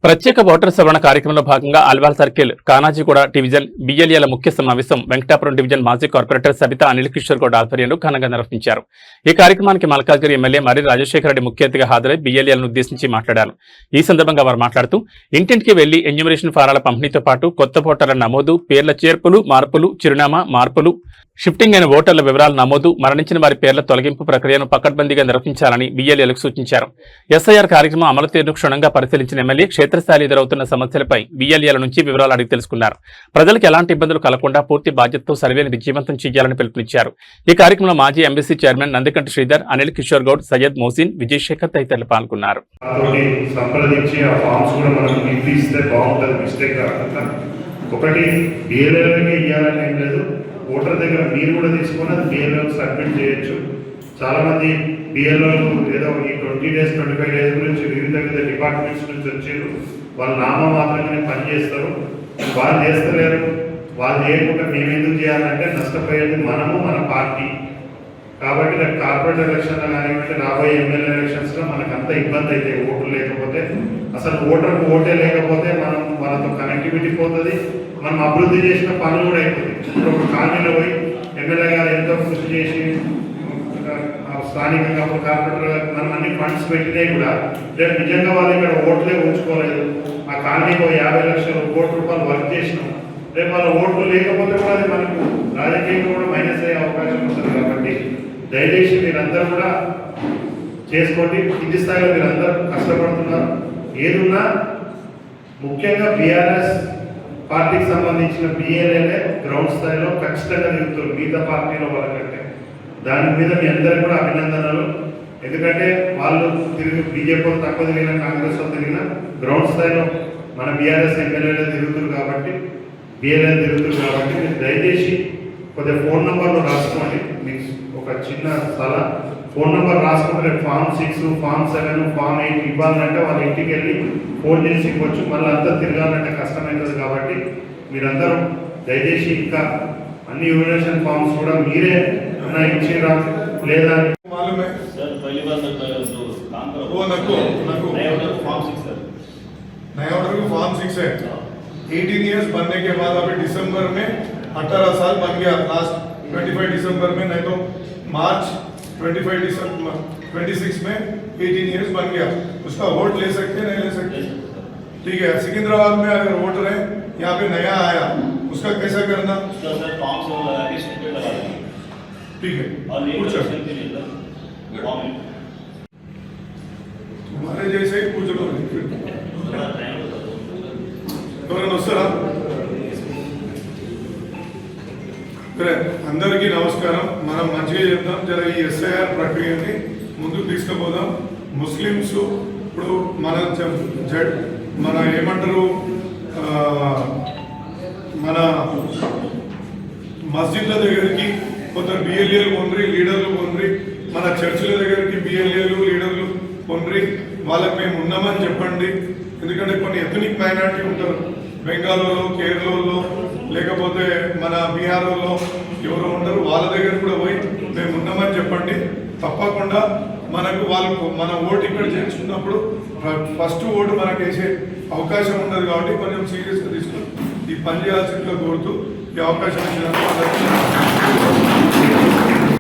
ప్రత్యేక ఓటర్ సవరణ కార్యక్రమంలో భాగంగా అల్వాల్ సర్కిల్ కానాజీగూడ డివిజన్ బిఎల్ఏల ముఖ్య సమావేశం వెంకటాపురం డివిజన్ మాజీ కార్పొరేటర్ సబితా అనిల్ కిషోర్ గౌడ్ ఆధ్వర్యంలో ఘనంగా నిర్వహించారు. ఈ కార్యక్రమానికి మల్కాజ్గిరి ఎమ్మెల్యే మర్రి రాజశేఖర రెడ్డి ముఖ్య అతిథిగా హాజరై బిఎల్ఏలను ఉద్దేశించి మాట్లాడారు. ఈ సందర్భంగా వారు మాట్లాడుతూ ఇంటింటికి వెళ్లి ఎన్యూమరేషన్ ఫారాల పంపిణీతో పాటు కొత్త ఓటర్ల నమోదు, పేర్ల చేర్పులు, మార్పులు, చిరునామా మార్పులు, షిఫ్టింగ్ అయిన ఓటర్ల వివరాల నమోదు, మరణించిన వారి పేర్ల తొలగింపు ప్రక్రియను పకడ్బందీగా నిర్వహించాలని బిఎల్ఏలకు సూచించారు. ఎస్ఐఆర్ కార్యక్రమం అమలు తీరును క్షుణ్ణంగా పరిశీలించిన ఎమ్మెల్యే క్షేత్రస్థాయిలో ఎదురవుతున్న సమస్యలపై బిఎల్ఏల నుంచి వివరాలు అడిగి తెలుసుకున్నారు. ప్రజలకు ఎలాంటి ఇబ్బందులు కలగకుండా పూర్తి బాధ్యతతో సర్వేను విజయవంతం చేయాలని పిలుపునిచ్చారు. ఈ కార్యక్రమంలో మాజీ ఎంబీసీ చైర్మన్ నందికంటి శ్రీధర్, అనిల్ కిషోర్ గౌడ్, సయ్యద్ మోసిన్, విజయశేఖర్ తదితరులు పాల్గొన్నారు. ఒకటి బిఎల్ఏలకి ఇవ్వాలని ఏం లేదు, ఓటర్ దగ్గర మీరు కూడా తీసుకొని అది బిఎల్ఏకి సబ్మిట్ చేయొచ్చు. చాలామంది బిఎల్ఏలు ఏదో ఈ 20 days 25 days గురించి వివిధ డిపార్ట్మెంట్స్ నుంచి వచ్చారు, వాళ్ళ నామం మాత్రమే పనిచేస్తారు, వాళ్ళు చేస్తలేరు. వాళ్ళు చేయకుండా మేము ఎందుకు చేయాలంటే నష్టపోయేది మనము, మన పార్టీ. కాబట్టి కార్పొరేట్ ఎలక్షన్లో కానివ్వండి, రాబోయే ఎమ్మెల్యే ఎలక్షన్స్లో మనకు అంత ఇబ్బంది అయితే ఓట్లు లేకపోతే, అసలు ఓటర్కు ఓటే లేకపోతే మనం మనతో కనెక్టివిటీ పోతుంది, మనం అభివృద్ధి చేసిన పనులు కూడా అయిపోతుంది. ఇప్పుడు ఒక కాలనీలో పోయి ఎమ్మెల్యే గారు ఎంతో కృషి చేసి స్థానికంగా కార్పొరేటర్ మనం అన్ని ఫండ్స్ పెట్టినాయి కూడా రేపు నిజంగా వాళ్ళు ఇక్కడ ఓట్లే ఉంచుకోలేదు, ఆ కాలనీలో 50 లక్షల కోట్ల రూపాయలు వర్క్ చేసినాం, రేపు వాళ్ళ ఓట్లు లేకపోతే కూడా అది మనకు రాజకీయంగా కూడా మైనస్ అయ్యే అవకాశం ఉంటుంది. కాబట్టి దయచేసి మీరందరూ కూడా చేసుకోండి. కింది స్థాయిలో మీరందరూ కష్టపడుతున్నారు. ఏదున్నా ముఖ్యంగా బీఆర్ఎస్ పార్టీకి సంబంధించిన బిఎల్ఏలే గ్రౌండ్ స్థాయిలో ఖచ్చితంగా తిరుగుతారు మిగతా పార్టీలో వాళ్ళకంటే. దాని మీద మీ అందరికీ కూడా అభినందనలు. ఎందుకంటే వాళ్ళు తిరిగి బీజేపీ తక్కువ తిరిగిన, కాంగ్రెస్ తిరిగిన గ్రౌండ్ స్థాయిలో మన బీఆర్ఎస్ ఎమ్మెల్యేలు తిరుగుతారు కాబట్టి, బిఎల్ఏ తిరుగుతారు కాబట్టి మీరు దయచేసి కొద్దిగా ఫోన్ నెంబర్లు రాసుకోండి. మీకు ఒక చిన్న సలహా, ఫోన్ నెంబర్ రాసుకుంటే రేపు ఫామ్ 6, ఫామ్ 7, ఫామ్ 8 ఇవ్వాలంటే వాళ్ళ ఇంటికి వెళ్ళి ఫోన్ చేసి ఇవ్వచ్చు. మళ్ళీ అంతా తిరగాలంటే కష్టమవుతుంది. కాబట్టి మీరందరూ దయచేసి ఇంకా అన్ని యూనివర్సల్ ఫామ్స్ కూడా మీరే ఇచ్చిరా లేదా नया ऑर्डर को फॉर्म 6 है। 18 ईयर्स बनने के बाद अभी दिसंबर में 18 साल बन गया, लास्ट 25 दिसंबर में, नहीं तो मार्च 26 में 18 ईयर्स बन गया। उसका वोट ले सकते नहीं ले सकते? ठीक है। सिकंदराबाद में अगर वोटर है यहाँ पे नया आया, उसका कैसा करना? ठीक है, तुम्हारे जैसे ही पूछ लो. అందరికీ నమస్కారం. మనం మంచిగా చెప్తాం, జర ఈ ఎస్ఐఆర్ ప్రక్రియని ముందుకు తీసుకుపోదాం. ముస్లిమ్స్ ఇప్పుడు మన ఏమంటారు, మన మస్జిద్ల దగ్గరికి కొందరు బిఎల్ఏలు పొండ్రి, లీడర్లు పొండ్రి, మన చర్చిల దగ్గరికి బిఎల్ఏలు లీడర్లు పొండ్రి, వాళ్ళకి మేము ఉన్నామని చెప్పండి. ఎందుకంటే కొన్ని ఎథనిక్ మైనారిటీ ఉంటారు, బెంగాల్లో, కేరళలో, లేకపోతే మన బీహార్లో ఎవరో ఉంటారు, వాళ్ళ దగ్గర కూడా పోయి మేము ఉన్నామని చెప్పండి. తప్పకుండా మనకు వాళ్ళు మన ఓటు ఇక్కడ చేర్చుకున్నప్పుడు ఫస్ట్ ఓటు మనకు వేసే అవకాశం ఉండదు. కాబట్టి కొంచెం సీరియస్గా తీసుకుని ఈ పని చేయాల్సిందిగా కోరుతూ ఈ అవకాశం ఇచ్చినందుకు